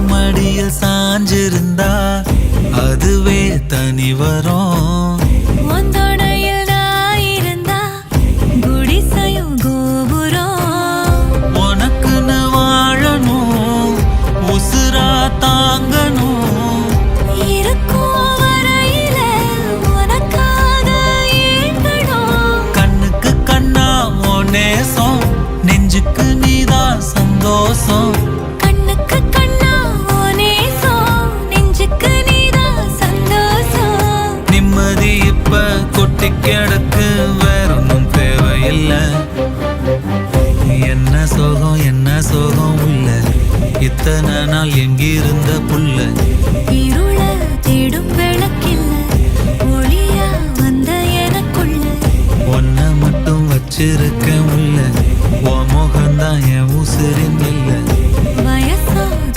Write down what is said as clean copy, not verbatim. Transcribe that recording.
மடியில் சாஞ்சிருந்தா அதுவே தனி வரும். உனக்குன்னு வாழணும், உசுரா தாங்கணும். கண்ணுக்கு கண்ணா ஓ நேசம், நெஞ்சுக்கு நீதான் சந்தோஷம். நிம்மதி இப்ப கொட்டி கிடக்கு, வேறொன்னும் தேவையில்லை. என்ன சோகம் என்ன சோகம் உள்ள, இத்தனை நாள் எங்கிருந்த புள்ள. தேடும் விளக்கில்ல, ஒளியா வந்த எனக்குள்ள. ஒன்ன மட்டும் வச்சிருக்க உள்ள, உன் முகம்தான் என் உசிரின்